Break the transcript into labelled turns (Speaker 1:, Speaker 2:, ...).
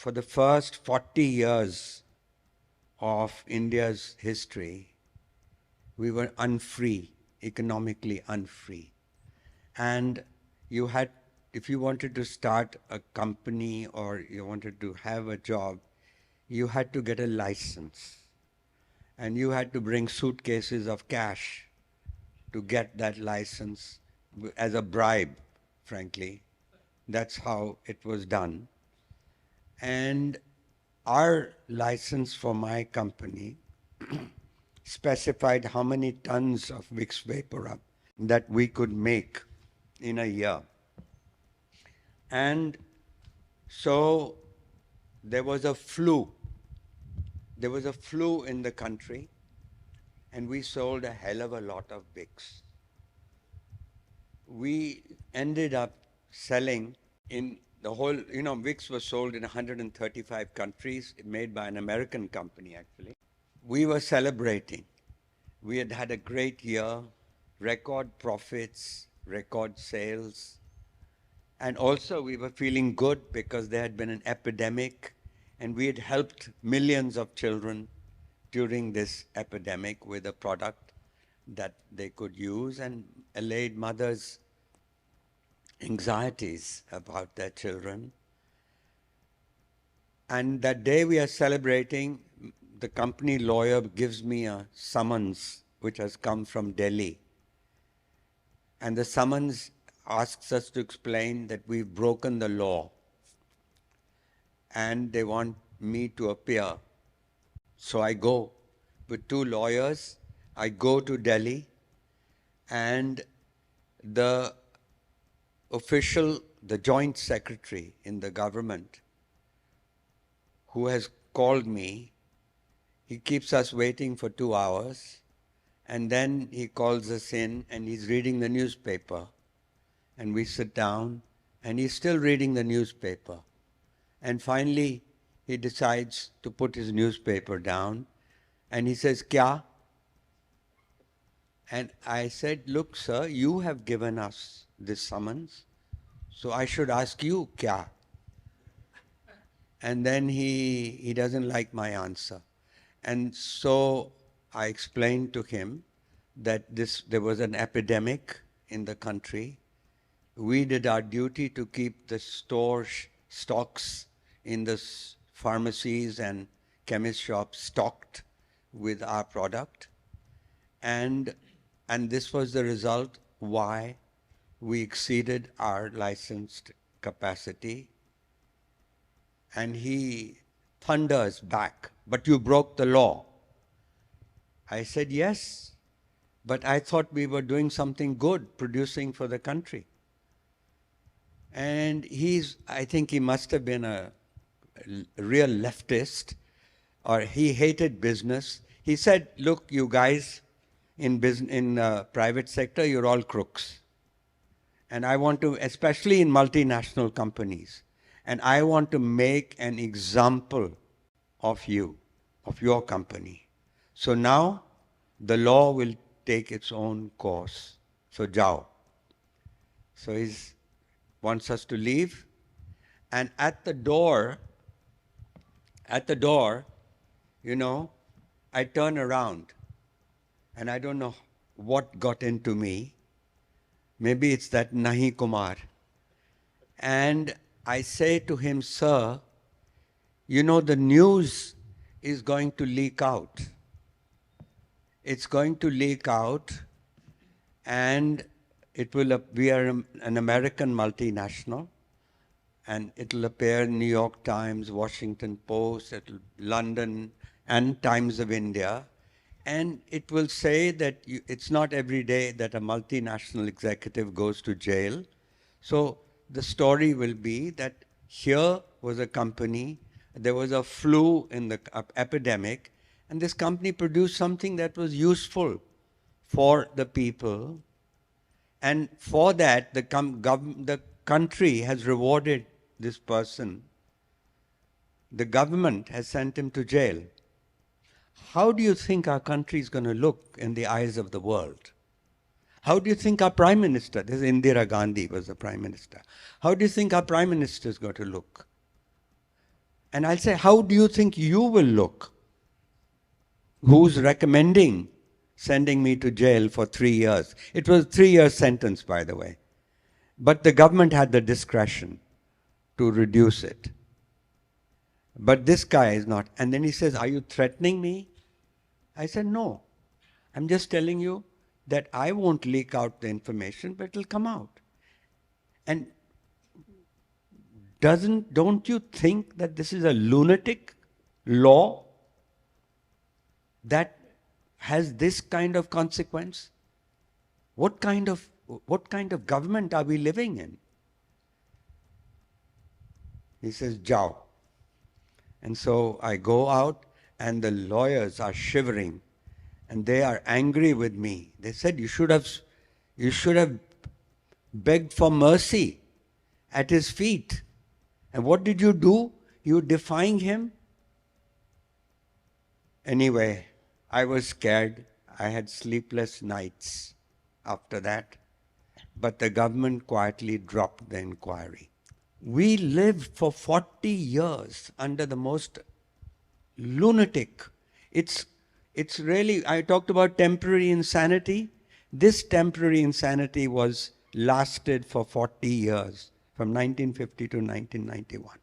Speaker 1: for the first 40 years of India's history, we were unfree, economically unfree. And you had, if you wanted to start a company or you wanted to have a job, you had to get a license. And you had to bring suitcases of cash to get that license as a bribe, frankly. That's how it was done. And our license for my company specified how many tons of Vicks Vaporub that we could make in a year. And so there was a flu. There was a flu in the country, and we sold a hell of a lot of Vicks. We ended up selling in the whole, Vicks was sold in 135 countries, made by an American company, actually. We were celebrating. We had had a great year, record profits, record sales. And also we were feeling good because there had been an epidemic and we had helped millions of children during this epidemic with a product that they could use and allayed mothers' anxieties about their children. And that day we are celebrating, the company lawyer gives me a summons which has come from Delhi. And the summons asks us to explain that we've broken the law and they want me to appear. So I go with two lawyers. I go to Delhi and the official, the joint secretary in the government who has called me, he keeps us waiting for 2 hours and then he calls us in and he's reading the newspaper. And we sit down and he's still reading the newspaper. And finally, he decides to put his newspaper down and he says, "Kya?" And I said, "Look, sir, you have given us this summons, so I should ask you, kya?" And then he doesn't like my answer. And so I explained to him that there was an epidemic in the country. We did our duty to keep the stocks in the pharmacies and chemist shops stocked with our product. And this was the result why we exceeded our licensed capacity. And he thunders back, "But you broke the law." I said, "Yes, but I thought we were doing something good, producing for the country." And I think he must have been a real leftist, or he hated business. He said, "Look, you guys in private sector, you're all crooks. And I want to, especially in multinational companies, and I want to make an example of you, of your company. So now the law will take its own course. So jao." So he wants us to leave. And at the door, I turn around and I don't know what got into me. Maybe it's that Nahi Kumar. And I say to him, "Sir, the news is going to leak out. It's going to leak out and we are an American multinational and it'll appear in New York Times, Washington Post, London and Times of India. And it will say that it's not every day that a multinational executive goes to jail. So the story will be that here was a company, there was a flu in the epidemic, and this company produced something that was useful for the people. And for that, the country has rewarded this person. The government has sent him to jail. How do you think our country is going to look in the eyes of the world? How do you think our Prime Minister, this is Indira Gandhi was the Prime Minister, how do you think our Prime Minister is going to look? And I'll say, how do you think you will look? Who's recommending sending me to jail for 3 years? It was a 3-year sentence, by the way. But the government had the discretion to reduce it. But this guy is not. And then he says, are you threatening me? I said, no. I'm just telling you that I won't leak out the information, but it'll come out. And don't you think that this is a lunatic law that has this kind of consequence? What kind of government are we living in? He says, Jao. And so I go out and the lawyers are shivering and they are angry with me. They said, you should have begged for mercy at his feet. And what did you do? You defying him? Anyway, I was scared. I had sleepless nights after that. But the government quietly dropped the inquiry. We lived for 40 years under the most lunatic. It's really, I talked about temporary insanity. This temporary insanity lasted for 40 years, from 1950 to 1991.